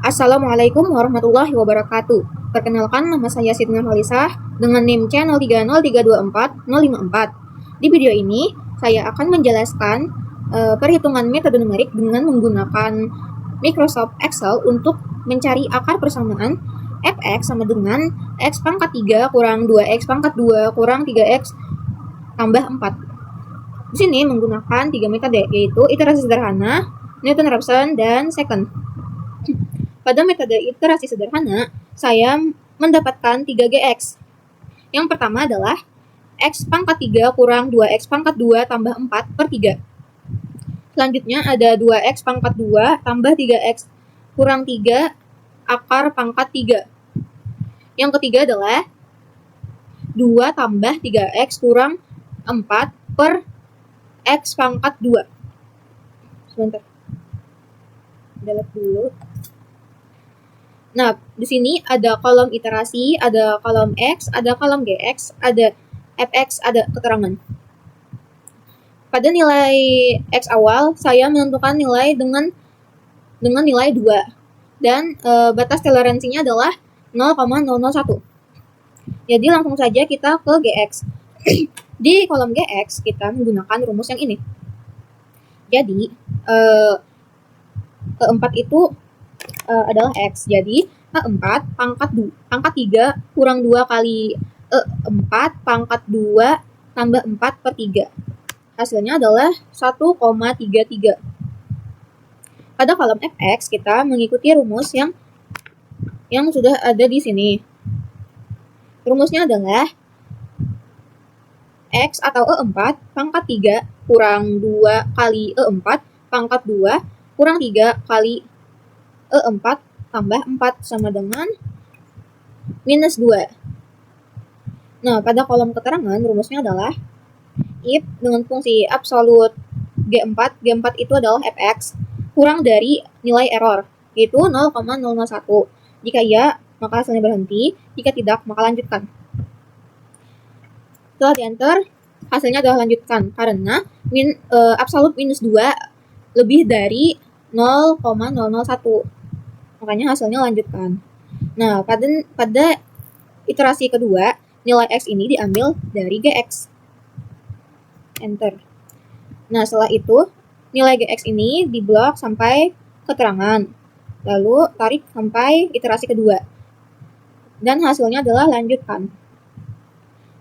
Assalamualaikum warahmatullahi wabarakatuh. Perkenalkan, nama saya Siti Nurhalisah dengan NIM C030324-054. Di video ini, saya akan menjelaskan perhitungan metode numerik dengan menggunakan Microsoft Excel untuk mencari akar persamaan fx sama dengan x pangkat 3 kurang 2x pangkat 2 kurang 3x tambah 4. Di sini menggunakan 3 metode, yaitu iterasi sederhana, Newton-Raphson, dan second. Pada metode iterasi sederhana, saya mendapatkan 3Gx. Yang pertama adalah X pangkat 3 kurang 2X pangkat 2 tambah 4 per 3. Selanjutnya ada 2X pangkat 2 tambah 3X kurang 3 akar pangkat 3. Yang ketiga adalah 2 tambah 3X kurang 4 per X pangkat 2. Sebentar. Delete dulu. Nah, di sini ada kolom iterasi, ada kolom X, ada kolom GX, ada fx, ada keterangan. Pada nilai X awal, saya menentukan nilai dengan nilai 2. Dan batas toleransinya adalah 0,001. Jadi langsung saja kita ke GX. Di kolom GX, kita menggunakan rumus yang ini. Jadi, keempat itu adalah X. Jadi, E4 pangkat 3 kurang 2 kali E4 pangkat 2 tambah 4 per 3. Hasilnya adalah 1,33. Pada kolom Fx, kita mengikuti rumus yang sudah ada di sini. Rumusnya adalah X atau E4 pangkat 3 kurang 2 kali E4 pangkat 2 kurang 3 kali E4 tambah 4 sama dengan minus 2. Nah, pada kolom keterangan rumusnya adalah if dengan fungsi absolut G4 itu adalah fx kurang dari nilai error, yaitu 0,001. Jika ya, maka hasilnya berhenti. Jika tidak, maka lanjutkan. Setelah di-enter, hasilnya adalah lanjutkan, karena absolut minus 2 lebih dari 0,001. Makanya hasilnya lanjutkan. Nah, pada iterasi kedua, nilai X ini diambil dari GX. Enter. Nah, setelah itu, nilai GX ini diblok sampai keterangan. Lalu, tarik sampai iterasi kedua. Dan hasilnya adalah lanjutkan.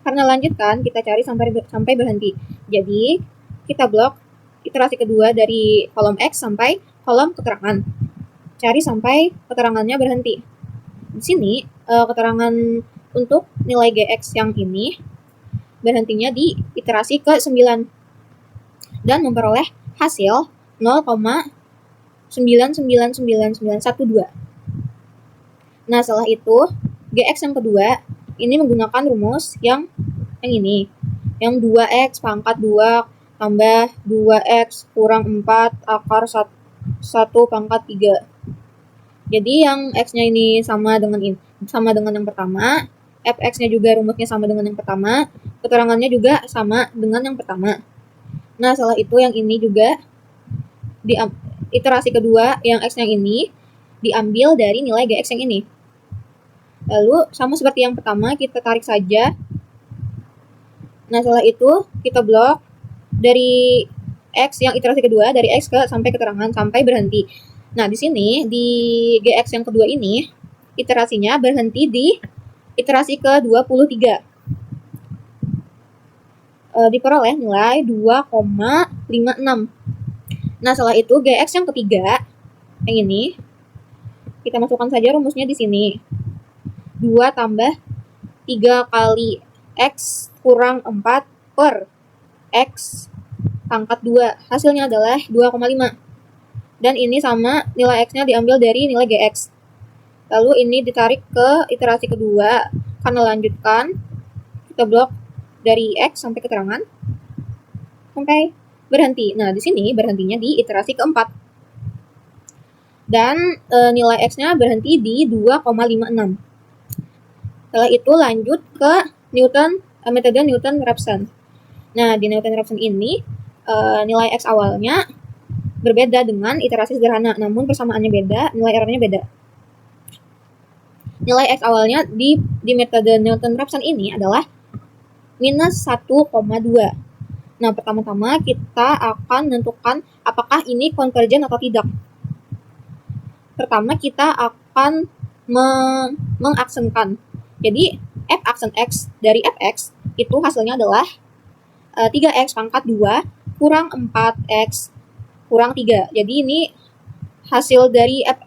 Karena lanjutkan, kita cari sampai berhenti. Jadi, kita blok iterasi kedua dari kolom X sampai kolom keterangan. Cari sampai keterangannya berhenti. Di sini, keterangan untuk nilai GX yang ini berhentinya di iterasi ke-9 dan memperoleh hasil 0,999912. Nah, setelah itu, GX yang kedua ini menggunakan rumus yang ini, yang 2X pangkat 2 tambah 2X kurang 4 akar 1 pangkat 3. Jadi yang X-nya ini sama dengan yang pertama, fx-nya juga rumusnya sama dengan yang pertama, keterangannya juga sama dengan yang pertama. Nah, setelah itu yang ini juga di iterasi kedua, yang X-nya ini diambil dari nilai GX yang ini. Lalu sama seperti yang pertama, kita tarik saja. Nah, setelah itu kita blok dari X yang iterasi kedua, dari X sampai keterangan sampai berhenti. Nah, di sini di GX yang kedua ini iterasinya berhenti di iterasi ke-23. Diperoleh nilai 2,56. Nah, setelah itu GX yang ketiga yang ini kita masukkan saja rumusnya di sini. 2 tambah 3 kali X kurang 4 per X pangkat 2. Hasilnya adalah 2,5. Dan ini sama nilai X-nya diambil dari nilai GX. Lalu ini ditarik ke iterasi kedua. Karena lanjutkan, kita blok dari X sampai keterangan sampai berhenti. Nah, di sini berhentinya di iterasi keempat. Dan nilai X-nya berhenti di 2,56. Setelah itu lanjut ke metode Newton-Raphson. Nah, di Newton-Raphson ini nilai X awalnya berbeda dengan iterasi sederhana, namun persamaannya beda, nilai errornya beda. Nilai X awalnya di metode Newton-Raphson ini adalah minus 1,2. Nah, pertama-tama kita akan menentukan apakah ini konvergen atau tidak. Pertama, kita akan mengaksenkan. Jadi, f aksen X dari fx itu hasilnya adalah 3x pangkat 2 kurang 4x kurang 3. Jadi, ini hasil dari f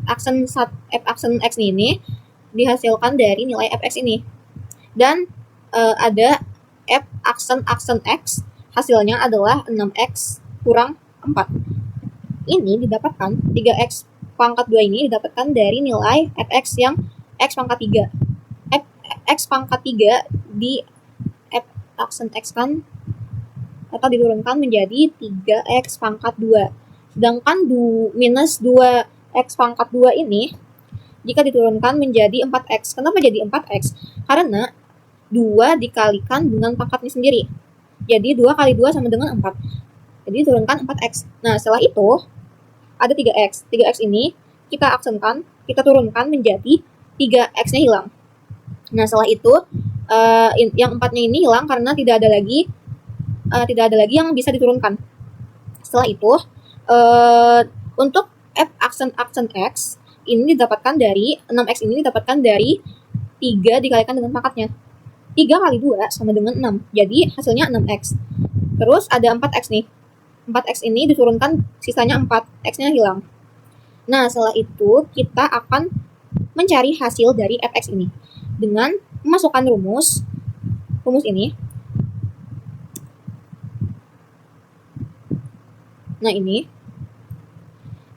aksen X ini dihasilkan dari nilai fx ini. Dan ada f aksen X hasilnya adalah 6x kurang 4. Ini didapatkan 3x pangkat 2 ini didapatkan dari nilai fx yang x pangkat 3. X pangkat 3 di f aksen X kan atau diturunkan menjadi 3x pangkat 2. Sedangkan minus 2x pangkat 2 ini jika diturunkan menjadi 4x. Kenapa jadi 4x? Karena 2 dikalikan dengan pangkatnya sendiri. Jadi 2 kali 2 sama dengan 4. Jadi turunkan 4x. Nah, setelah itu ada 3x. 3x ini kita aksenkan, kita turunkan menjadi 3x-nya hilang. Nah, setelah itu yang 4-nya ini hilang karena tidak ada lagi yang bisa diturunkan. Setelah itu untuk f aksen X ini didapatkan dari 6x ini didapatkan dari 3 dikalikan dengan pangkatnya. 3 kali 2 sama dengan 6. Jadi hasilnya 6x. Terus ada 4x nih. 4x ini diturunkan sisanya 4. X-nya hilang. Nah, setelah itu kita akan mencari hasil dari fx ini dengan memasukkan rumus ini. Nah, ini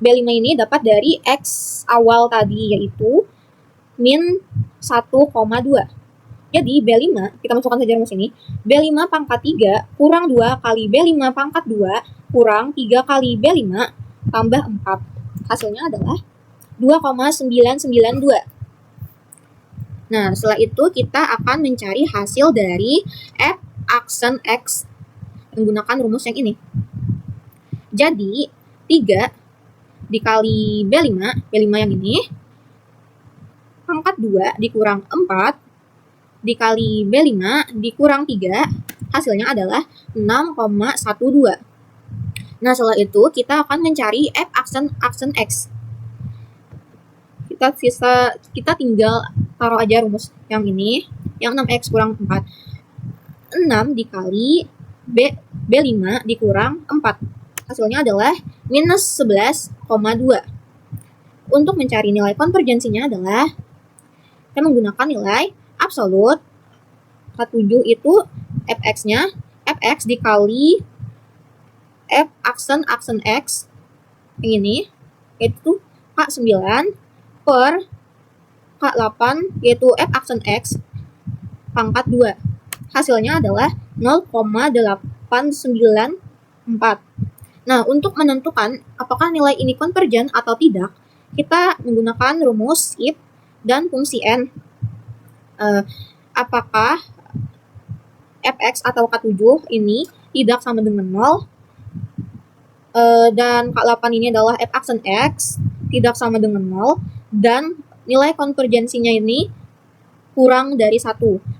B5 ini dapat dari X awal tadi, yaitu min 1,2. Jadi B5, kita masukkan saja rumus ini. B5 pangkat 3 kurang 2 kali B5 pangkat 2 kurang 3 kali B5 tambah 4. Hasilnya adalah 2,992. Nah, setelah itu kita akan mencari hasil dari f aksen X menggunakan rumus yang ini. Jadi, 3 dikali B5 yang ini, pangkat 2 dikurang 4, dikali B5 dikurang 3, hasilnya adalah 6,12. Nah, setelah itu kita akan mencari f aksen X. Kita tinggal taruh aja rumus yang ini, yang 6x kurang 4. 6 dikali B5 dikurang 4. Hasilnya adalah minus 11,2. Untuk mencari nilai konvergensinya adalah kita menggunakan nilai absolut. 7 itu fx-nya, fx dikali f aksen X yang ini, yaitu K9 per K8, yaitu f aksen X pangkat 2. Hasilnya adalah 0,894. Nah, untuk menentukan apakah nilai ini konvergen atau tidak, kita menggunakan rumus if dan fungsi n. Apakah fx atau K7 ini tidak sama dengan 0, dan K8 ini adalah f aksen X tidak sama dengan 0, dan nilai konvergensinya ini kurang dari 1.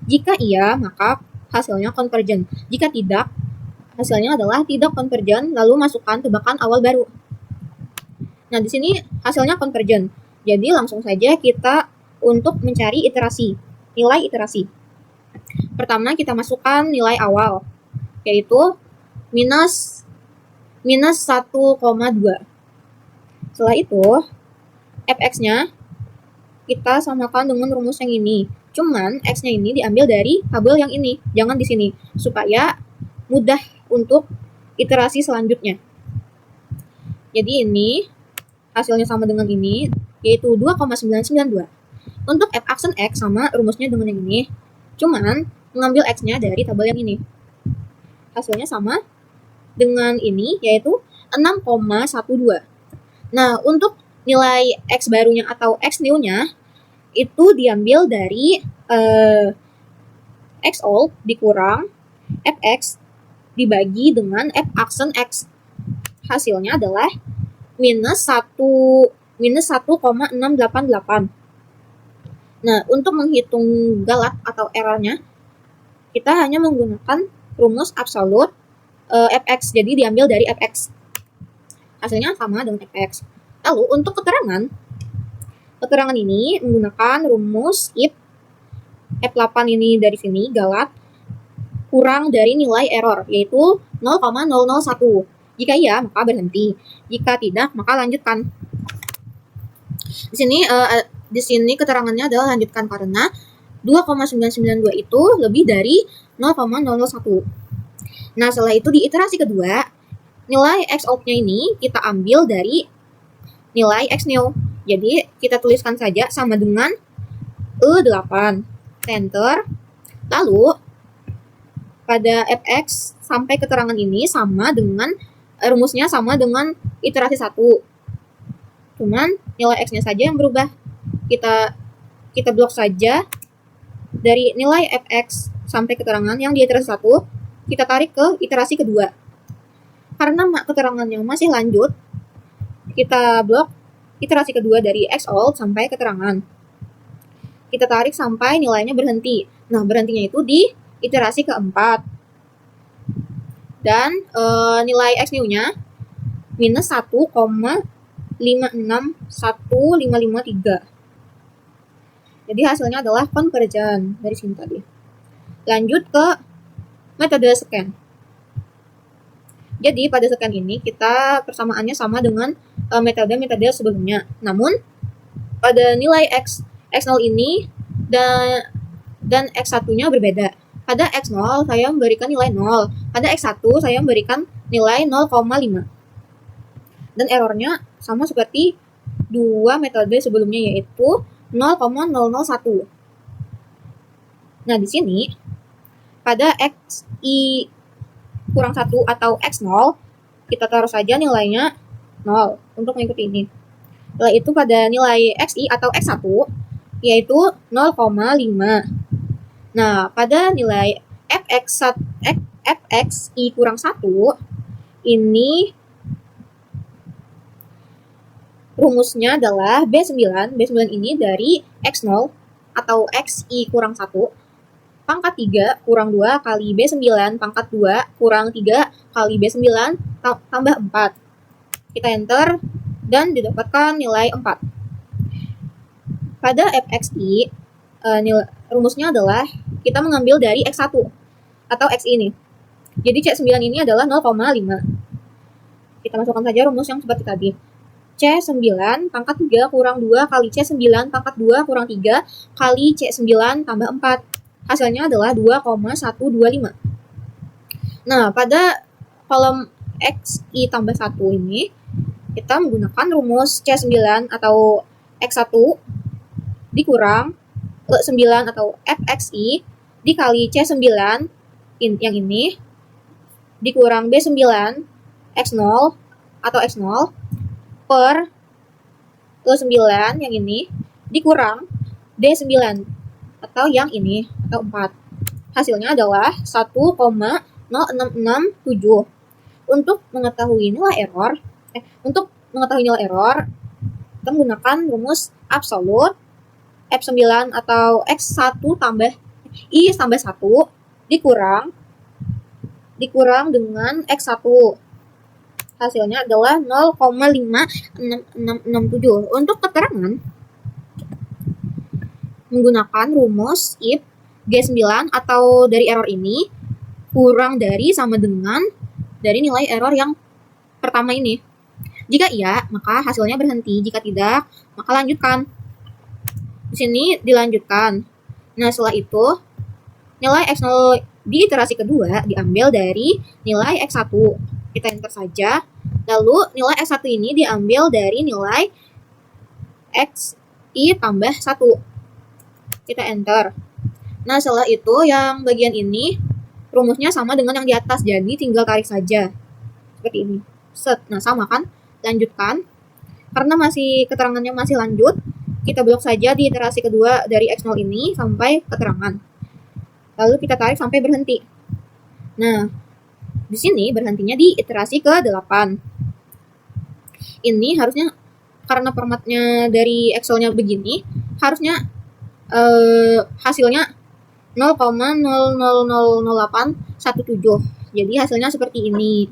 Jika iya, maka hasilnya konvergen. Jika tidak, hasilnya adalah tidak konvergen, lalu masukkan tebakan awal baru. Nah, di sini hasilnya konvergen. Jadi langsung saja kita untuk mencari nilai iterasi. Pertama kita masukkan nilai awal, yaitu minus 1,2. Setelah itu, fx-nya kita samakan dengan rumus yang ini. Cuman x-nya ini diambil dari tabel yang ini, jangan di sini, supaya mudah untuk iterasi selanjutnya. Jadi ini hasilnya sama dengan ini, yaitu 2,992. Untuk f aksen X sama rumusnya dengan yang ini, cuman mengambil x-nya dari tabel yang ini. Hasilnya sama dengan ini, yaitu 6,12. Nah, untuk nilai x barunya atau x new-nya itu diambil dari x old dikurang fx dibagi dengan f aksen X. hasilnya adalah minus 1,688. Nah, untuk menghitung galat atau errornya, kita hanya menggunakan rumus absolut fx. Jadi diambil dari fx. Hasilnya sama dengan fx. Lalu untuk keterangan ini menggunakan rumus if f8 ini dari sini galat kurang dari nilai error, yaitu 0,001. Jika iya, maka berhenti. Jika tidak, maka lanjutkan. Di sini keterangannya adalah lanjutkan karena 2,992 itu lebih dari 0,001. Nah, setelah itu di iterasi kedua, nilai x out-nya ini kita ambil dari nilai x new. Jadi, kita tuliskan saja sama dengan E8. Enter. Lalu, pada fx sampai keterangan ini sama dengan rumusnya sama dengan iterasi 1. Cuman nilai x-nya saja yang berubah. Kita blok saja dari nilai fx sampai keterangan yang di iterasi 1, kita tarik ke iterasi kedua. Karena keterangannya masih lanjut, kita blok iterasi kedua dari x out sampai keterangan. Kita tarik sampai nilainya berhenti. Nah, berhentinya itu di iterasi keempat. Dan nilai x new-nya minus 1,561553. Jadi hasilnya adalah convergent dari sini tadi. Lanjut ke metode scan. Jadi pada scan ini kita persamaannya sama dengan metode-metode sebelumnya. Namun pada nilai x0 ini dan x1-nya berbeda. Pada x0 saya memberikan nilai 0. Pada x1 saya memberikan nilai 0,5. Dan errornya sama seperti dua metode sebelumnya, yaitu 0,001. Nah, di sini pada xi kurang 1 atau x0 kita taruh saja nilainya 0 untuk mengikuti ini. Setelah itu pada nilai xi atau x1 yaitu 0,5. Nah, pada nilai fxi kurang 1 ini rumusnya adalah B9. B9 ini dari X0 atau XI kurang 1 pangkat 3 kurang 2 kali B9 pangkat 2 kurang 3 kali B9 tambah 4. Kita enter dan didapatkan nilai 4. Pada fxi, rumusnya adalah kita mengambil dari X1 atau X ini. Jadi C9 ini adalah 0,5. Kita masukkan saja rumus yang seperti tadi. C9 pangkat 3 kurang 2 kali C9 pangkat 2 kurang 3 kali C9 tambah 4. Hasilnya adalah 2,125. Nah, pada kolom XI tambah 1 ini, kita menggunakan rumus C9 atau X1 dikurang E9 atau FXI dikali C9 yang ini dikurang B9 X0 atau X0 per E9 yang ini dikurang D9 atau yang ini atau 4. Hasilnya adalah 1,0667. Untuk mengetahui nilai error, kita menggunakan rumus absolut F9 atau X1 tambah I tambah 1 dikurang dengan X1. Hasilnya adalah 0,5667. Untuk keterangan, menggunakan rumus if G9 atau dari error ini kurang dari sama dengan dari nilai error yang pertama ini. Jika iya, maka hasilnya berhenti. Jika tidak, maka lanjutkan. Di sini dilanjutkan. Nah, setelah itu, nilai X0 di iterasi kedua diambil dari nilai X1. Kita enter saja. Lalu, nilai X1 ini diambil dari nilai XI tambah 1. Kita enter. Nah, setelah itu, yang bagian ini, rumusnya sama dengan yang di atas. Jadi, tinggal tarik saja. Seperti ini. Set. Nah, sama kan? Lanjutkan. Karena keterangannya masih lanjut, kita blok saja di iterasi kedua dari X0 ini sampai keterangan. Lalu kita tarik sampai berhenti. Nah, di sini berhentinya di iterasi ke-8. ini harusnya karena formatnya dari Excel-nya begini, harusnya hasilnya 0,000817. Jadi hasilnya seperti ini.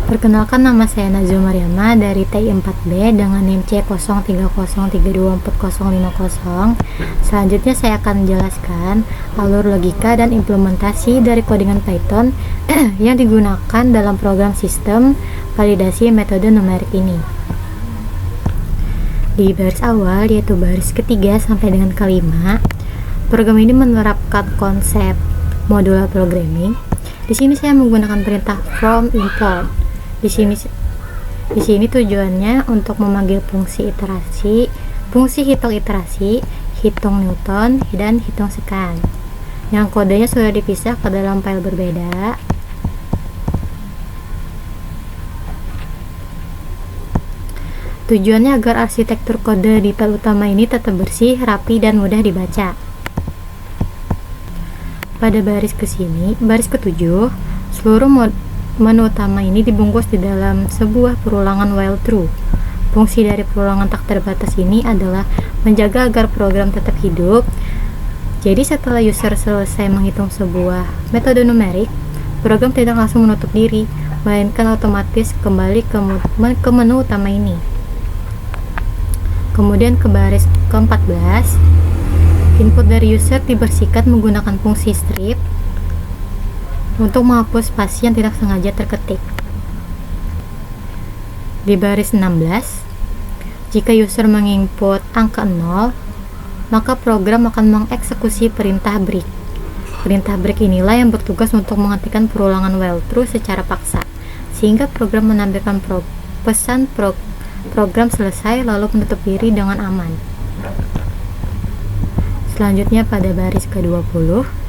Perkenalkan, nama saya Nazwa Mariama dari TI 4B dengan NIM C030324050. Selanjutnya saya akan menjelaskan alur logika dan implementasi dari codingan Python yang digunakan dalam program sistem validasi metode numerik ini. Di baris awal, yaitu baris ketiga sampai dengan kelima, program ini menerapkan konsep modular programming. Di sini saya menggunakan perintah from import. Di sini tujuannya untuk memanggil fungsi hitung iterasi, hitung Newton, dan hitung sekan. Yang kodenya sudah dipisah ke dalam file berbeda. Tujuannya agar arsitektur kode di file utama ini tetap bersih, rapi, dan mudah dibaca. Pada baris ketujuh, seluruh menu utama ini dibungkus di dalam sebuah perulangan while true. Fungsi dari perulangan tak terbatas ini adalah menjaga agar program tetap hidup. Jadi setelah user selesai menghitung sebuah metode numerik, program tidak langsung menutup diri, melainkan otomatis kembali ke menu utama ini. Kemudian ke baris ke-14, input dari user dibersihkan menggunakan fungsi strip untuk menghapus spasi yang tidak sengaja terketik. Di baris 16, jika user menginput angka 0, maka program akan mengeksekusi perintah break. Perintah break inilah yang bertugas untuk menghentikan perulangan while true secara paksa, sehingga program menampilkan pesan program selesai lalu menutup diri dengan aman. Selanjutnya pada baris ke-20,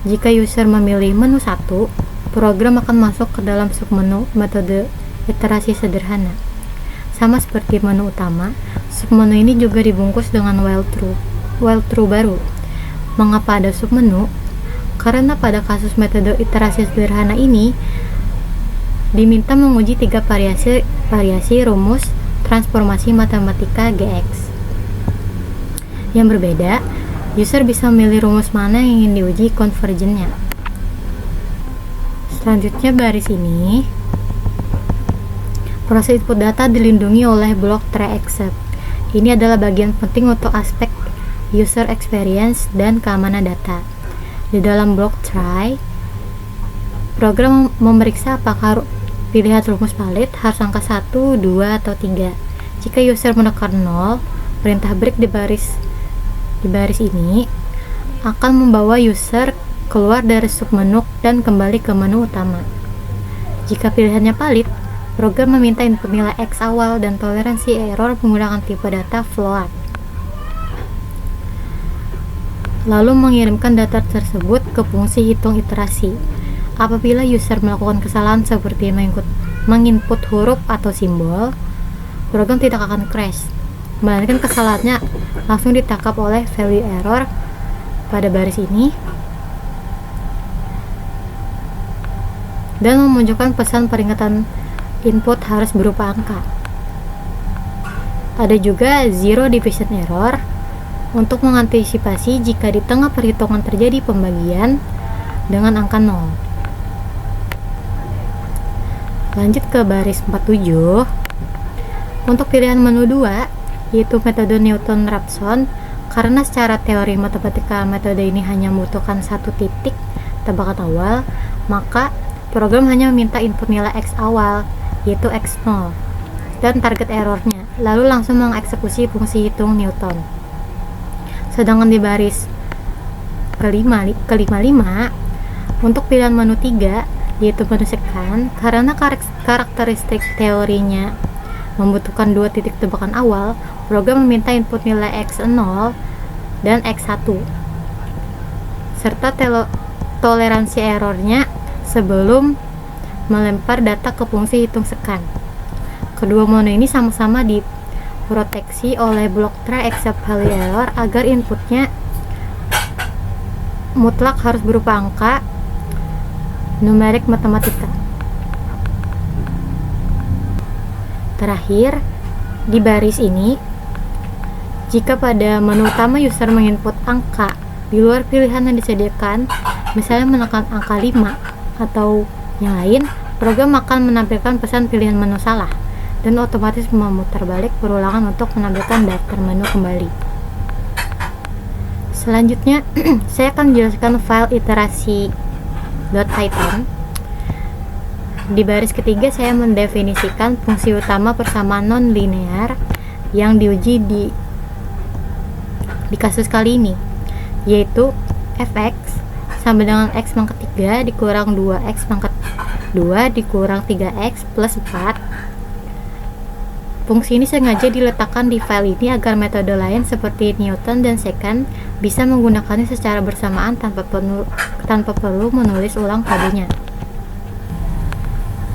jika user memilih menu 1, program akan masuk ke dalam submenu metode iterasi sederhana. Sama seperti menu utama, submenu ini juga dibungkus dengan while true baru. Mengapa ada submenu? Karena pada kasus metode iterasi sederhana ini diminta menguji 3 variasi rumus transformasi matematika GX. Yang berbeda, user bisa memilih rumus mana yang ingin diuji konvergennya. Selanjutnya baris ini, proses input data dilindungi oleh blok try except. Ini adalah bagian penting untuk aspek user experience dan keamanan data. Di dalam blok try, program memeriksa apakah pilihan rumus valid harus angka 1, 2, atau 3. Jika user menekan 0, perintah break di baris ini akan membawa user keluar dari submenu dan kembali ke menu utama. Jika pilihannya valid, program meminta input nilai X awal dan toleransi error menggunakan tipe data float, lalu mengirimkan data tersebut ke fungsi hitung iterasi. Apabila user melakukan kesalahan seperti menginput huruf atau simbol, program tidak akan crash, melainkan kesalahannya langsung ditangkap oleh value error pada baris ini dan memunculkan pesan peringatan input harus berupa angka. Ada juga zero division error untuk mengantisipasi jika di tengah perhitungan terjadi pembagian dengan angka 0. Lanjut ke baris 47. Untuk pilihan menu 2, yaitu metode Newton-Raphson, karena secara teori matematika metode ini hanya membutuhkan satu titik tebakan awal, maka program hanya meminta input nilai X awal, yaitu X0, dan target errornya, lalu langsung mengeksekusi fungsi hitung Newton. Sedangkan di baris ke-55, untuk pilihan menu 3, yaitu menu sekan, karena karakteristik teorinya membutuhkan dua titik tebakan awal, program meminta input nilai X0 dan X1 serta toleransi errornya sebelum melempar data ke fungsi hitung sekan. Kedua menu ini sama-sama diproteksi oleh blok try except value error agar inputnya mutlak harus berupa angka numerik matematika. Terakhir, di baris ini, jika pada menu utama user menginput angka di luar pilihan yang disediakan, misalnya menekan angka 5 atau yang lain, program akan menampilkan pesan pilihan menu salah dan otomatis memutar balik perulangan untuk menampilkan daftar menu kembali. Selanjutnya, saya akan menjelaskan file iterasi .python. Di baris ketiga, saya mendefinisikan fungsi utama persamaan non-linear yang diuji di kasus kali ini, yaitu fx sama dengan x pangkat 3 dikurang 2x pangkat 2 dikurang 3x plus 4. Fungsi ini sengaja diletakkan di file ini agar metode lain seperti Newton dan secant bisa menggunakannya secara bersamaan tanpa perlu menulis ulang kodenya.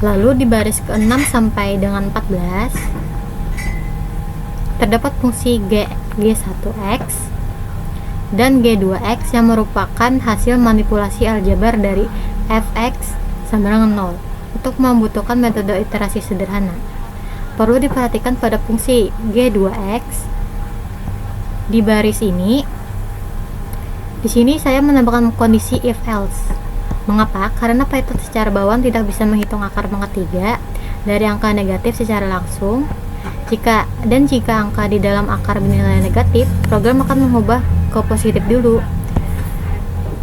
Lalu di baris ke-6 sampai dengan 14 terdapat fungsi G1x dan G2x yang merupakan hasil manipulasi aljabar dari fx sama dengan 0 untuk membutuhkan metode iterasi sederhana. Perlu diperhatikan pada fungsi G2x di baris ini. Di sini saya menambahkan kondisi if else. Mengapa? Karena Python secara bawaan tidak bisa menghitung akar pangkat 3 dari angka negatif secara langsung. Jika angka di dalam akar bernilai negatif, program akan mengubah ke positif dulu.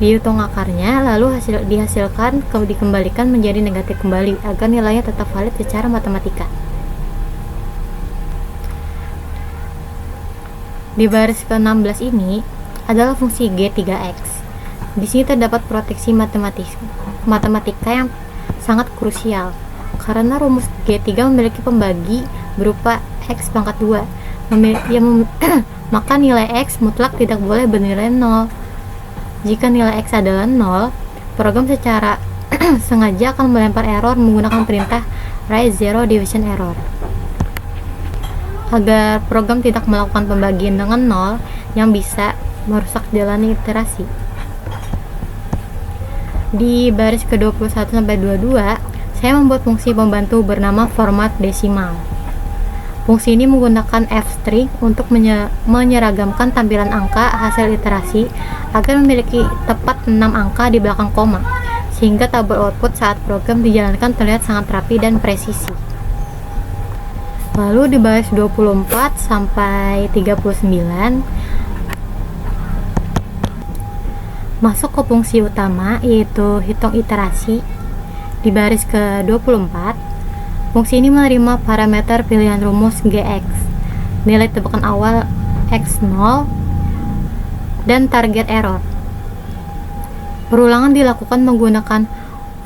Dihitung akarnya, lalu dihasilkan dikembalikan menjadi negatif kembali agar nilainya tetap valid secara matematika. Di baris ke-16 ini adalah fungsi G3x. Di sini terdapat proteksi matematika yang sangat krusial karena rumus G3 memiliki pembagi berupa x pangkat 2 maka nilai x mutlak tidak boleh bernilai 0. Jika nilai x adalah 0, program secara sengaja akan melempar error menggunakan perintah write zero division error. Agar program tidak melakukan pembagian dengan 0 yang bisa merusak jalannya iterasi. Di baris ke-21 sampai 22, saya membuat fungsi pembantu bernama format desimal. Fungsi ini menggunakan f-string untuk menyeragamkan tampilan angka hasil iterasi agar memiliki tepat 6 angka di belakang koma, sehingga tabel output saat program dijalankan terlihat sangat rapi dan presisi. Lalu di baris 24 sampai 39, masuk ke fungsi utama yaitu hitung iterasi. Di baris ke-24, fungsi ini menerima parameter pilihan rumus Gx, nilai tebakan awal x0, dan target error. Perulangan dilakukan menggunakan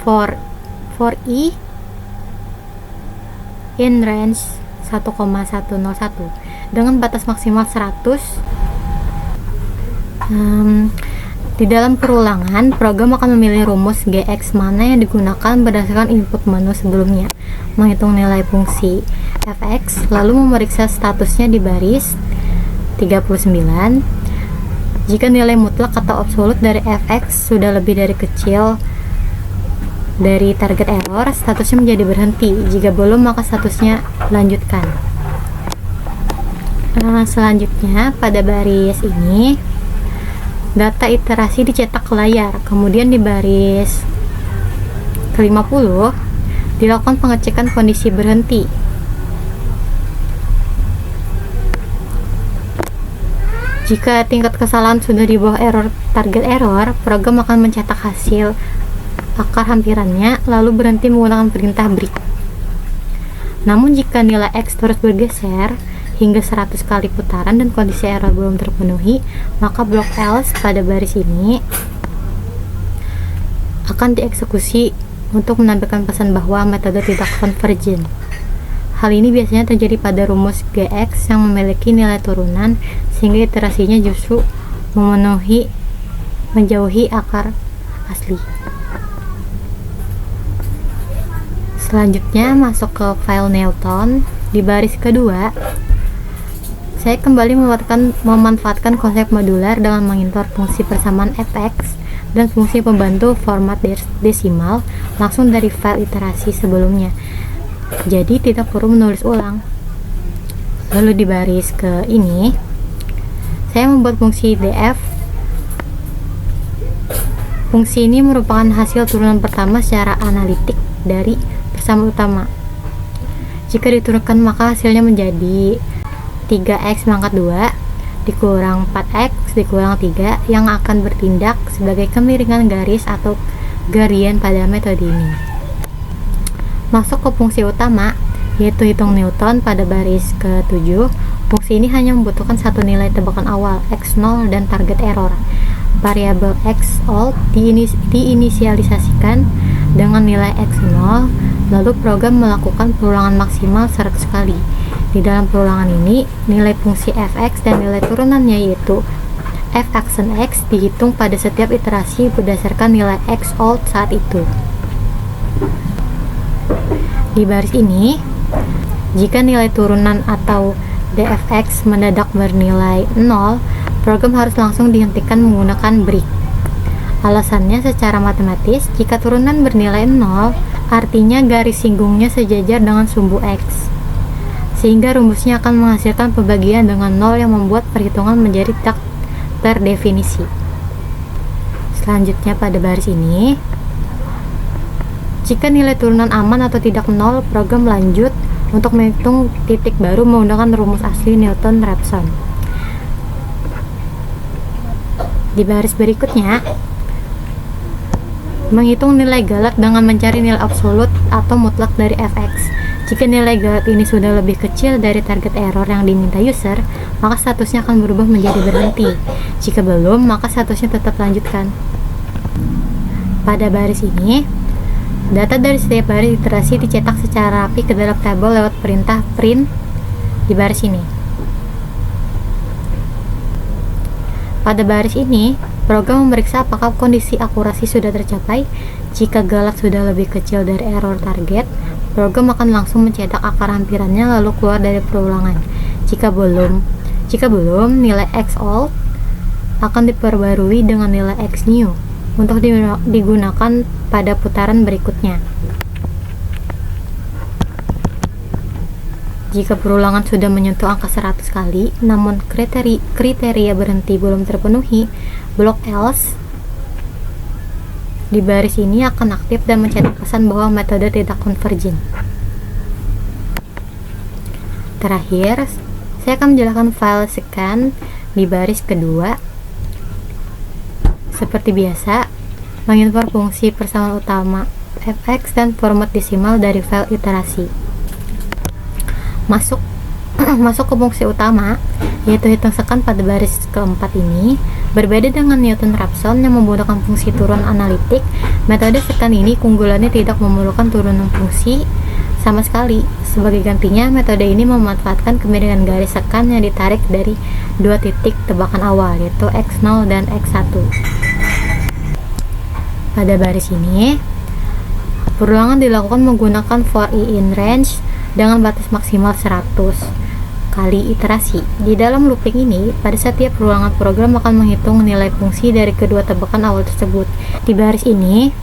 for i in range 1,101 dengan batas maksimal 100. Di dalam perulangan, program akan memilih rumus Gx mana yang digunakan berdasarkan input menu sebelumnya, menghitung nilai fungsi fx, lalu memeriksa statusnya di baris 39. Jika nilai mutlak atau absolut dari fx sudah lebih dari kecil dari target error, statusnya menjadi berhenti. Jika belum, maka statusnya lanjutkan. Selanjutnya, pada baris ini data iterasi dicetak ke layar. Kemudian di baris ke-50 dilakukan pengecekan kondisi berhenti. Jika tingkat kesalahan sudah di bawah target error, program akan mencetak hasil akar hampirannya lalu berhenti menggunakan perintah break. Namun jika nilai x terus bergeser hingga 100 kali putaran dan kondisi error belum terpenuhi, maka blok else pada baris ini akan dieksekusi untuk menampilkan pesan bahwa metode tidak convergent. Hal ini biasanya terjadi pada rumus Gx yang memiliki nilai turunan sehingga iterasinya justru menjauhi akar asli. Selanjutnya masuk ke file Newton. Di baris kedua saya kembali memanfaatkan konsep modular dengan mengimpor fungsi persamaan fx dan fungsi pembantu format desimal langsung dari file iterasi sebelumnya. Jadi tidak perlu menulis ulang. Lalu di baris ke ini, saya membuat fungsi df. Fungsi ini merupakan hasil turunan pertama secara analitik dari persamaan utama. Jika diturunkan maka hasilnya menjadi 3x pangkat 2 dikurang 4x dikurang 3 yang akan bertindak sebagai kemiringan garis atau gradien pada metode ini. Masuk ke fungsi utama, yaitu hitung Newton pada baris ke-7. Fungsi ini hanya membutuhkan satu nilai tebakan awal, x0 dan target error. Variabel x0 diinisialisasikan dengan nilai x0, lalu program melakukan perulangan maksimal 100 kali. Di dalam perulangan ini, nilai fungsi fx dan nilai turunannya yaitu f aksen x dihitung pada setiap iterasi berdasarkan nilai x old saat itu. Di baris ini, jika nilai turunan atau dfx mendadak bernilai 0, program harus langsung dihentikan menggunakan break. Alasannya secara matematis, jika turunan bernilai 0, artinya garis singgungnya sejajar dengan sumbu x, sehingga rumusnya akan menghasilkan pembagian dengan 0 yang membuat perhitungan menjadi tak terdefinisi. Selanjutnya pada baris ini, jika nilai turunan aman atau tidak 0, program lanjut untuk menghitung titik baru menggunakan rumus asli Newton-Raphson. Di baris berikutnya, menghitung nilai galak dengan mencari nilai absolut atau mutlak dari fx. Jika nilai galak ini sudah lebih kecil dari target error yang diminta user, maka statusnya akan berubah menjadi berhenti. Jika belum, maka statusnya tetap lanjutkan. Pada baris ini, data dari setiap baris iterasi dicetak secara rapi ke dalam tabel lewat perintah print di baris ini. Pada baris ini, program memeriksa apakah kondisi akurasi sudah tercapai. Jika galak sudah lebih kecil dari error target, program akan langsung mencetak akar hampirannya lalu keluar dari perulangan. Jika belum, nilai x old akan diperbarui dengan nilai x new untuk digunakan pada putaran berikutnya. Jika perulangan sudah menyentuh angka 100 kali, namun kriteria berhenti belum terpenuhi, blok else di baris ini akan aktif dan mencetak pesan bahwa metode tidak konvergen. Terakhir, saya akan menjelaskan file scan di baris kedua. Seperti biasa, mengimpor fungsi persamaan utama fx dan format desimal dari file iterasi. Masuk ke fungsi utama, yaitu hitung scan pada baris keempat ini. Berbeda dengan Newton-Raphson yang menggunakan fungsi turun analitik, metode scan ini keunggulannya tidak memerlukan turunan fungsi sama sekali. Sebagai gantinya, metode ini memanfaatkan kemiringan garis scan yang ditarik dari dua titik tebakan awal, yaitu x0 dan x1. Pada baris ini, perulangan dilakukan menggunakan for i in range dengan batas maksimal 100 kali iterasi. Di dalam looping ini, pada setiap perulangan program akan menghitung nilai fungsi dari kedua tebakan awal tersebut. Di baris ini,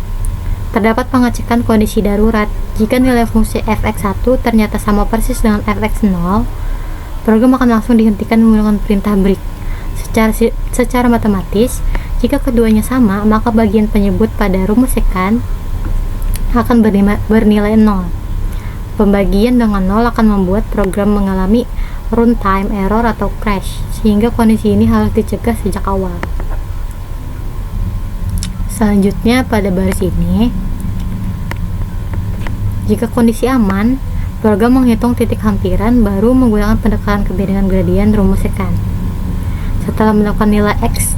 terdapat pengecekan kondisi darurat. Jika nilai fungsi fx1 ternyata sama persis dengan fx0, program akan langsung dihentikan menggunakan perintah break. Secara matematis, jika keduanya sama, maka bagian penyebut pada rumus scan akan bernilai 0. Pembagian dengan 0 akan membuat program mengalami runtime error atau crash, sehingga kondisi ini harus dicegah sejak awal. Selanjutnya pada baris ini, jika kondisi aman, program menghitung titik hampiran baru menggunakan pendekatan kemiringan gradien rumus scan. Setelah melakukan nilai x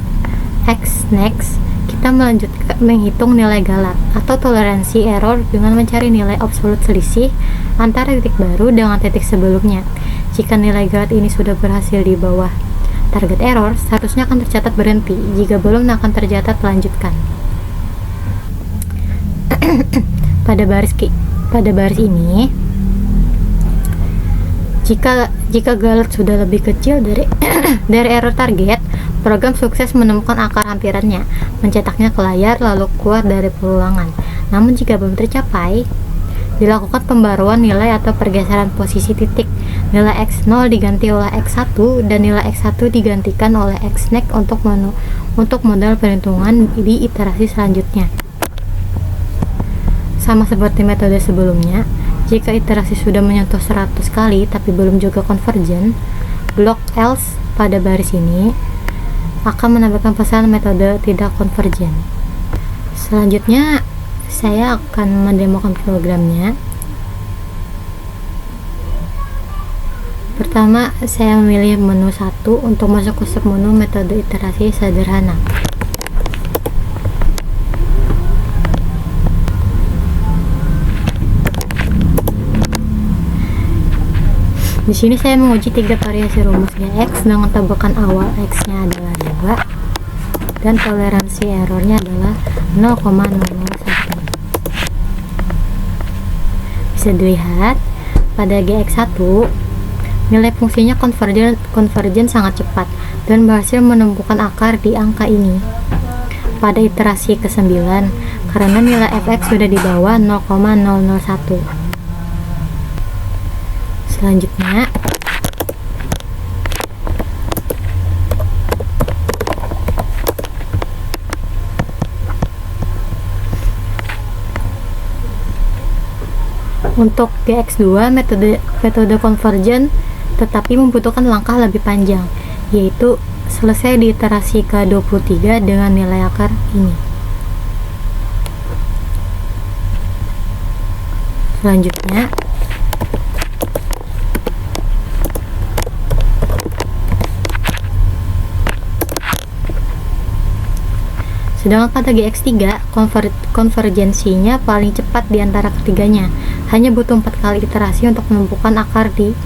next, kita melanjutkan menghitung nilai galak atau toleransi error dengan mencari nilai absolut selisih antara titik baru dengan titik sebelumnya. Jika nilai galak ini sudah berhasil di bawah target error, seharusnya akan tercatat berhenti. Jika belum, akan tercatat lanjutkan. Pada baris ini, Jika galet sudah lebih kecil dari dari error target, program sukses menemukan akar hampirannya, mencetaknya ke layar lalu keluar dari pelulangan. Namun jika belum tercapai, dilakukan pembaruan nilai atau pergeseran posisi titik. Nilai X0 diganti oleh X1 dan nilai X1 digantikan oleh X next untuk modal perhitungan di iterasi selanjutnya. Sama seperti metode sebelumnya, jika iterasi sudah menyentuh 100 kali tapi belum juga convergent, blok else pada baris ini akan menampilkan pesan metode tidak convergent. Selanjutnya, saya akan mendemokan programnya. Pertama, saya memilih menu 1 untuk masuk ke submenu metode iterasi sederhana. Di sini saya menguji 3 variasi rumus Gx dengan tebakan awal X-nya adalah 2 dan toleransi errornya adalah 0,001. Bisa dilihat pada Gx1 nilai fungsinya konvergen sangat cepat dan berhasil menemukan akar di angka ini pada iterasi ke-9 karena nilai fx sudah di bawah 0,001. Selanjutnya, untuk Gx2 metode konvergen tetapi membutuhkan langkah lebih panjang, yaitu selesai di iterasi ke-23 dengan nilai akar ini. Selanjutnya, sedangkan pada Gx3 konvergensinya paling cepat di antara ketiganya, hanya butuh 4 kali iterasi untuk menemukan akar di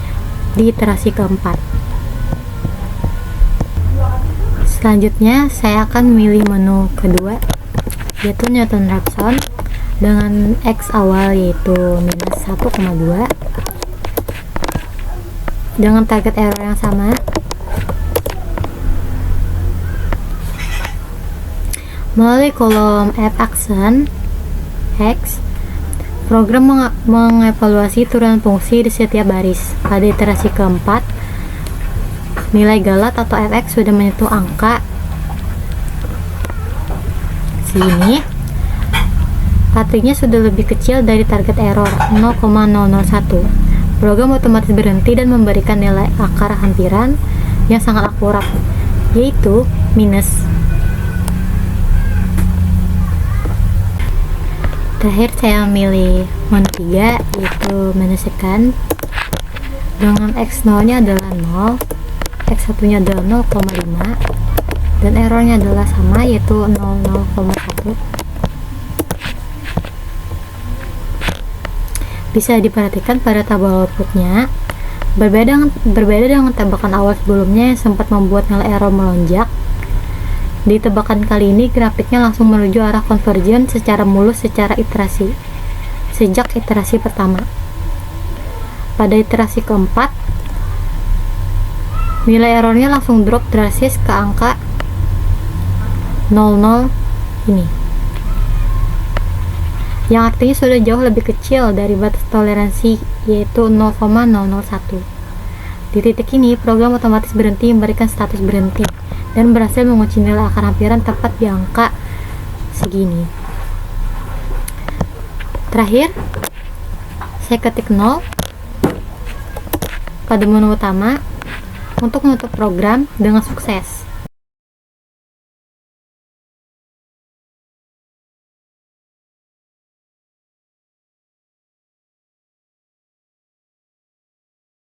iterasi keempat. Selanjutnya, saya akan memilih menu kedua, yaitu Newton-Raphson dengan X awal yaitu minus 1,2 dengan target error yang sama. Melalui kolom f-action X, program mengevaluasi turunan fungsi di setiap baris. Pada iterasi keempat, nilai galat atau fx sudah menyentuh angka sini. Patricknya sudah lebih kecil dari target error 0,001. Program otomatis berhenti dan memberikan nilai akar hampiran yang sangat akurat, yaitu minus. Terakhir saya memilih menu 3 yaitu menu second dengan x0 nya adalah 0, x1 nya adalah 0,5 dan errornya adalah sama yaitu 0,1. Bisa diperhatikan pada tabel outputnya berbeda dengan tebakan awal sebelumnya yang sempat membuat nilai error melonjak. Di tebakan kali ini grafiknya langsung menuju arah konvergen secara mulus sejak iterasi pertama. Pada iterasi keempat, nilai errornya langsung drop drastis ke angka 00 ini, yang artinya sudah jauh lebih kecil dari batas toleransi yaitu 0,001. Di titik ini, program otomatis berhenti memberikan status berhenti dan berhasil mengunci nilai akar hampiran tepat di angka segini. Terakhir, saya ketik 0 pada menu utama untuk menutup program dengan sukses.